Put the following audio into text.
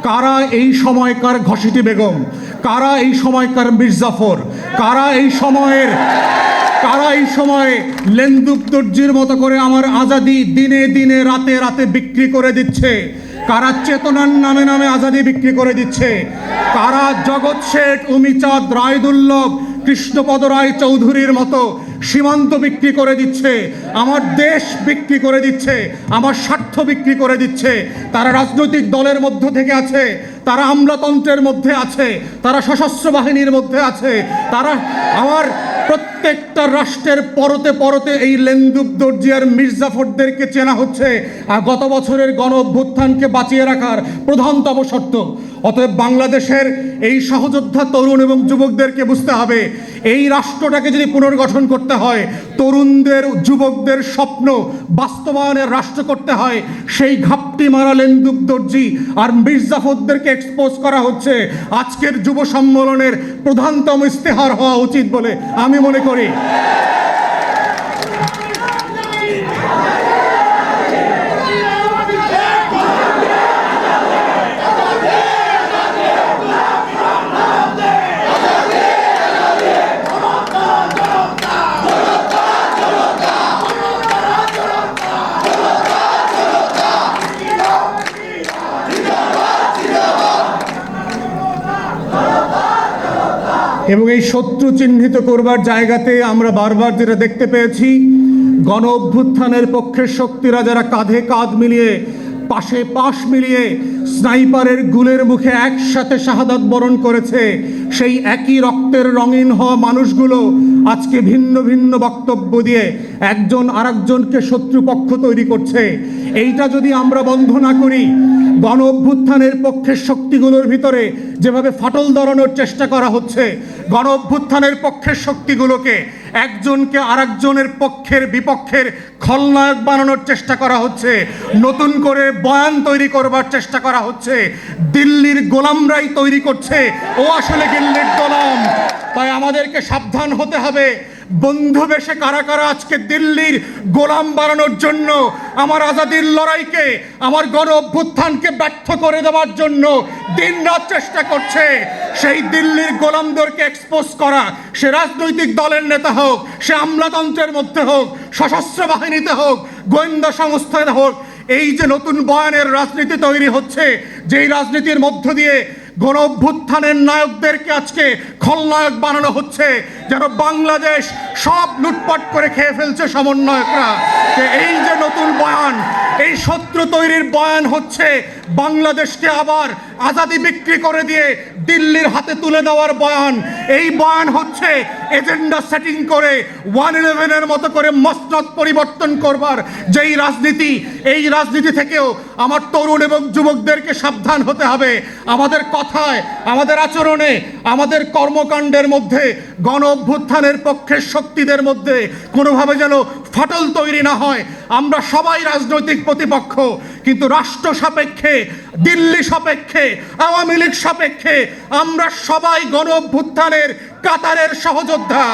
কারা এই সময়কার ঘসিটি বেগম, কারা এই সময়কার মির্জাফর, কারা এই সময়ে লেন্দুক দর্জির মতো করে আমার আজাদি দিনে দিনে রাতে রাতে বিক্রি করে দিচ্ছে, কারা চেতনার নামে নামে আজাদি বিক্রি করে দিচ্ছে, কারা জগৎ শেঠ, উমিচাঁদ, রায়দুল্লভ, কৃষ্ণপদ রায় চৌধুরীর মতো সীমান্ত বিক্রি করে দিচ্ছে, আমার দেশ বিক্রি করে দিচ্ছে, আমার স্বার্থ বিক্রি করে দিচ্ছে। তারা রাজনৈতিক দলের মধ্য থেকে আছে, তারা আমলাতন্ত্রের মধ্যে আছে, তারা সশস্ত্র বাহিনীর মধ্যে আছে, তারা আমার প্রত্যেকটা রাষ্ট্রের পরতে পরতে এই লেন্দুক দর্জি আর মির্জাফরদেরকে চেনা হচ্ছে গত বছরের গণ অভ্যুত্থানকে বাঁচিয়ে রাখার প্রধানতম শর্ত। অতএব বাংলাদেশের এই সহযোদ্ধা তরুণ এবং যুবকদেরকে বুঝতে হবে, এই রাষ্ট্রটাকে যদি পুনর্গঠন করতে হয়, তরুণদের যুবকদের স্বপ্ন বাস্তবায়নের রাষ্ট্র করতে হয়, সেই ঘাপটি মারা লেন্দুক দর্জি আর মির্জাফরদেরকে এক্সপোজ করা হচ্ছে আজকের যুব সম্মেলনের প্রধানতম ইস্তেহার হওয়া উচিত বলে আমি মনে করি। এবং এই শত্রু চিহ্নিত করবার জায়গাতে আমরা বারবার যেটা দেখতে পেয়েছি, গণ অভ্যুত্থানের পক্ষের শক্তিরা যারা কাঁধে কাঁধ মিলিয়ে পাশে পাশ মিলিয়ে স্নাইপারের গুলের মুখে একসাথে শাহাদাত বরণ করেছে, সেই একই রক্তের রঙিন হওয়া মানুষগুলো আজকে ভিন্ন ভিন্ন বক্তব্য দিয়ে একজন আরেকজনকে শত্রুপক্ষ তৈরি করছে। এইটা যদি আমরা বন্ধ না করি, গণ অভ্যুত্থানের পক্ষের শক্তিগুলোর ভিতরে যেভাবে ফাটল ধরানোর চেষ্টা করা হচ্ছে, গণ অভ্যুত্থানের পক্ষের শক্তিগুলোকে একজনকে আরেকজনের পক্ষের বিপক্ষের খলনায়ক বানানোর চেষ্টা করা হচ্ছে, নতুন করে বয়ান তৈরি করবার চেষ্টা করা হচ্ছে, দিল্লির গোলামরাই তৈরি করছে ও আসলে দিল্লির গোলাম। তাই আমাদেরকে সাবধান হতে হবে, বন্ধু বেশে কারা কারা আজকে দিল্লির গোলাম বানানোর জন্য আমার আজাদির লড়াইকে, আমার গণ অভ্যুত্থানকে ব্যর্থ করে দেওয়ার জন্য দিনরাত চেষ্টা করছে। সেই দিল্লির গোলামদেরকে এক্সপোজ করা, সে রাজনৈতিক দলের নেতা হোক, সে আমলাতন্ত্রের মধ্যে হোক, সশস্ত্র বাহিনীতে হোক, গোয়েন্দা সংস্থায় হোক, এই যে নতুন বয়ানের রাজনীতি তৈরি হচ্ছে, যেই রাজনীতির মধ্য দিয়ে গণ অভ্যুত্থানের নায়কদেরকে আজকে খলনায়ক বানানো হচ্ছে, যেন বাংলাদেশ সব লুটপাট করে খেয়ে ফেলছে সমন্বয়করা। এই যে নতুন বয়ান, এই শত্রু তৈরির বয়ান হচ্ছে বাংলাদেশকে আবার আজাদি বিক্রি করে দিয়ে দিল্লির হাতে তুলে দেওয়ার বয়ান। এই বয়ান হচ্ছে এজেন্ডা সেটিং করে 111-এর মতো করে মসনদ পরিবর্তন করবার যেই রাজনীতি, এই রাজনীতি থেকেও আমার তরুণ এবং যুবকদেরকে সাবধান হতে হবে। আমাদের কথায়, আমাদের আচরণে, আমাদের কর্মকাণ্ডের মধ্যে গণ অভ্যুত্থানের পক্ষের শক্তিদের মধ্যে কোনোভাবে যেন ফাটল তৈরি না হয়। আমরা সবাই রাজনৈতিক প্রতিপক্ষ, কিন্তু রাষ্ট্র সাপেক্ষে, দিল্লি সাপেক্ষে, আওয়ামী লীগ সাপেক্ষে আমরা সবাই গণ অভ্যুত্থানের কাতারের সহযোদ্ধা।